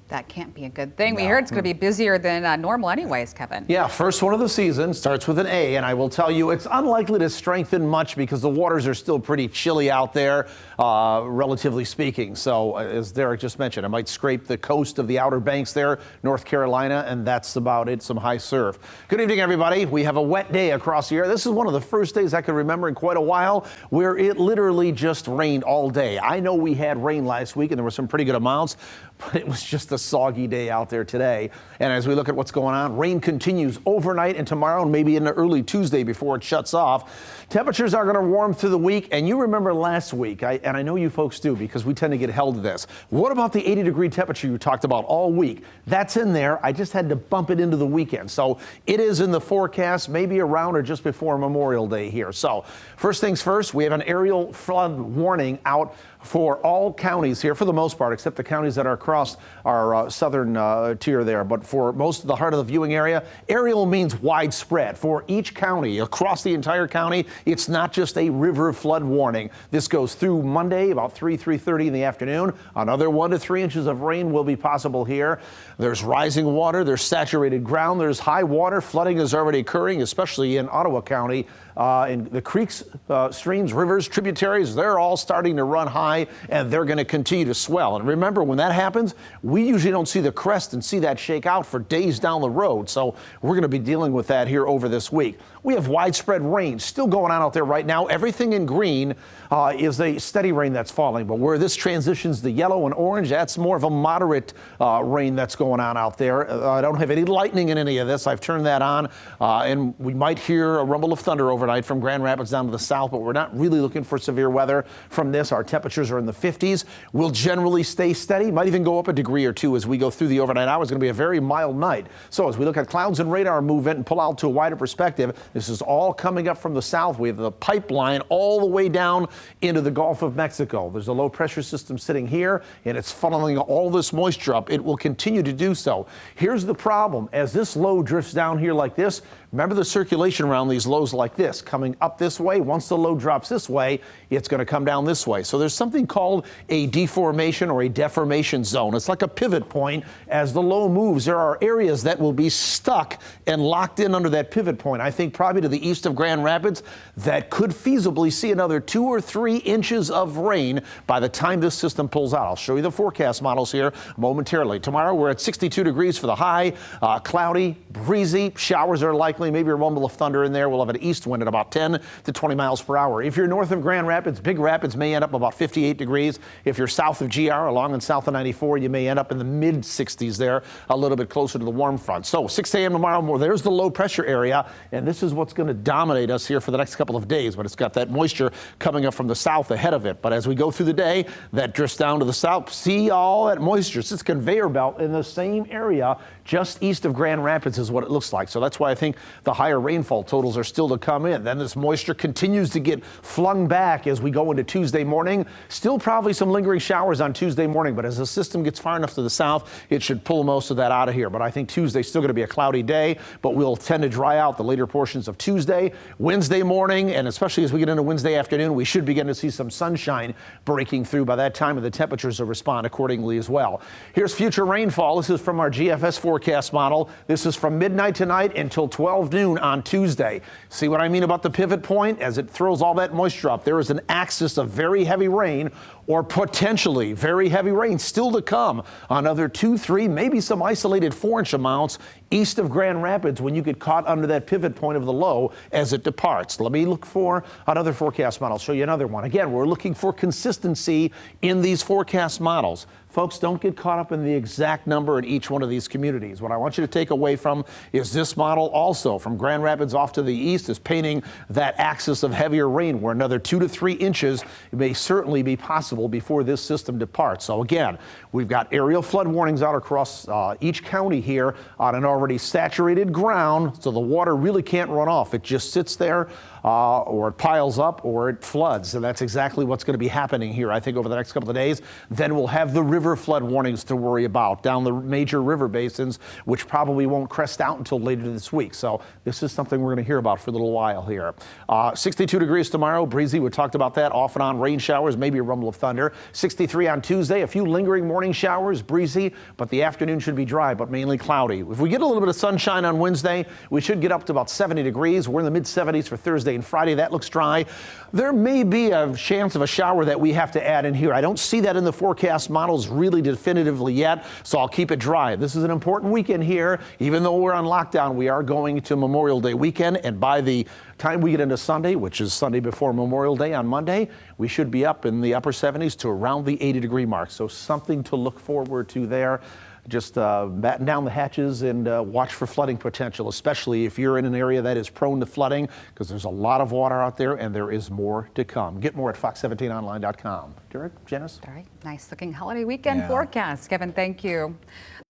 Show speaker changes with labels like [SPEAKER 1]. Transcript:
[SPEAKER 1] That can't be a good thing. We heard it's going to be busier than normal anyways, Kevin.
[SPEAKER 2] Yeah, first one of the season starts with an A, and I will tell you it's unlikely to strengthen much because the waters are still pretty chilly out there, relatively speaking. So as Derek just mentioned, it might scrape the coast of the Outer Banks there, North Carolina, and that's about it, some high surf. Good evening, everybody. We have a wet day across the air. This is one of the first days I can remember in quite a while where it literally just rained all day. I know we had rain last week, and there were some pretty good amounts, but it was just a soggy day out there today. And as we look at what's going on, rain continues overnight and tomorrow and maybe into early Tuesday before it shuts off. Temperatures are going to warm through the week. And you remember last week, and I know you folks do because we tend to get held to this. What about the 80-degree temperature you talked about all week? That's in there. I just had to bump it into the weekend. So it is in the forecast, maybe around or just before Memorial Day here. So first things first, we have an aerial flood warning out for all counties here, for the most part, except the counties that are across our southern tier there. But for most of the heart of the viewing area, aerial means widespread. For each county, across the entire county, it's not just a river flood warning. This goes through Monday, about 3:30 in the afternoon. Another 1 to 3 inches of rain will be possible here. There's rising water, there's saturated ground, there's high water. Flooding is already occurring, especially in Ottawa County. In the creeks, streams, rivers, tributaries, they're all starting to run high, and they're going to continue to swell. And remember, when that happens, we usually don't see the crest and see that shake out for days down the road. So we're going to be dealing with that here over this week. We have widespread rain still going on out there right now. Everything in green is a steady rain that's falling. But where this transitions to yellow and orange, that's more of a moderate rain that's going on out there. I don't have any lightning in any of this. I've turned that on, and we might hear a rumble of thunder overnight from Grand Rapids down to the south, but we're not really looking for severe weather from this. Our temperatures are in the 50s. We'll generally stay steady, might even go up a degree or two as we go through the overnight hours. It's going to be a very mild night. So as we look at clouds and radar movement and pull out to a wider perspective, this is all coming up from the south. We have the pipeline all the way down into the Gulf of Mexico. There's a low pressure system sitting here, and it's funneling all this moisture up. It will continue to do so. Here's the problem. As this low drifts down here like this, remember the circulation around these lows like this, coming up this way. Once the low drops this way, it's going to come down this way. So there's something called a deformation or a deformation zone. It's like a pivot point. As the low moves, there are areas that will be stuck and locked in under that pivot point. I think probably to the east of Grand Rapids, that could feasibly see another 2 or 3 inches of rain by the time this system pulls out. I'll show you the forecast models here momentarily. Tomorrow, we're at 62 degrees for the high, cloudy, breezy. Showers are likely, maybe a rumble of thunder in there. We'll have an east wind at about 10 to 20 miles per hour. If you're north of Grand Rapids, Big Rapids may end up about 58 degrees. If you're south of GR, along and south of 94, you may end up in the mid 60s there, a little bit closer to the warm front. So 6 a.m. tomorrow, there's the low pressure area, and this is what's going to dominate us here for the next couple of days, but it's got that moisture coming up from the south ahead of it. But as we go through the day, that drifts down to the south. See all that moisture. It's this conveyor belt in the same area just east of Grand Rapids is what it looks like. So that's why I think the higher rainfall totals are still to come in. Then this moisture continues to get flung back as we go into Tuesday morning. Still probably some lingering showers on Tuesday morning, but as the system gets far enough to the south, it should pull most of that out of here. But I think Tuesday's still going to be a cloudy day, but we'll tend to dry out the later portions of Tuesday. Wednesday morning, and especially as we get into Wednesday afternoon, we should begin to see some sunshine breaking through by that time, and the temperatures will respond accordingly as well. Here's future rainfall. This is from our GFS forecast model. This is from midnight tonight until 12 noon on Tuesday. See what I mean about the pivot point? As it throws all that moisture up, there is an axis of very heavy rain or potentially very heavy rain still to come. Another 2, 3, maybe some isolated 4-inch amounts east of Grand Rapids when you get caught under that pivot point of the low as it departs. Let me look for another forecast model. I'll show you another one. Again, we're looking for consistency in these forecast models. Folks, don't get caught up in the exact number in each one of these communities. What I want you to take away from is this model also from Grand Rapids off to the east is painting that axis of heavier rain where another 2 to 3 inches may certainly be possible before this system departs. So again, we've got aerial flood warnings out across each county here on an already saturated ground, so the water really can't run off. It just sits there or it piles up or it floods. And that's exactly what's going to be happening here, I think, over the next couple of days. Then we'll have the river river flood warnings to worry about down the major river basins, which probably won't crest out until later this week. So this is something we're going to hear about for a little while here. 62 degrees tomorrow, breezy. We talked about that. Off and on rain showers, maybe a rumble of thunder. 63 on Tuesday, a few lingering morning showers, breezy, but the afternoon should be dry, but mainly cloudy. If we get a little bit of sunshine on Wednesday, we should get up to about 70 degrees. We're in the mid 70s for Thursday and Friday. That looks dry. There may be a chance of a shower that we have to add in here. I don't see that in the forecast models really definitively yet, so I'll keep it dry. This is an important weekend here. Even though we're on lockdown, we are going to Memorial Day weekend, and by the time we get into Sunday, which is Sunday before Memorial Day on Monday, we should be up in the upper 70s to around the 80-degree mark. So something to look forward to there. Just batten down the hatches and watch for flooding potential, especially if you're in an area that is prone to flooding, because there's a lot of water out there and there is more to come. Get more at fox17online.com. Derek, Janice?
[SPEAKER 1] All right, nice looking holiday weekend forecast. Kevin, thank you.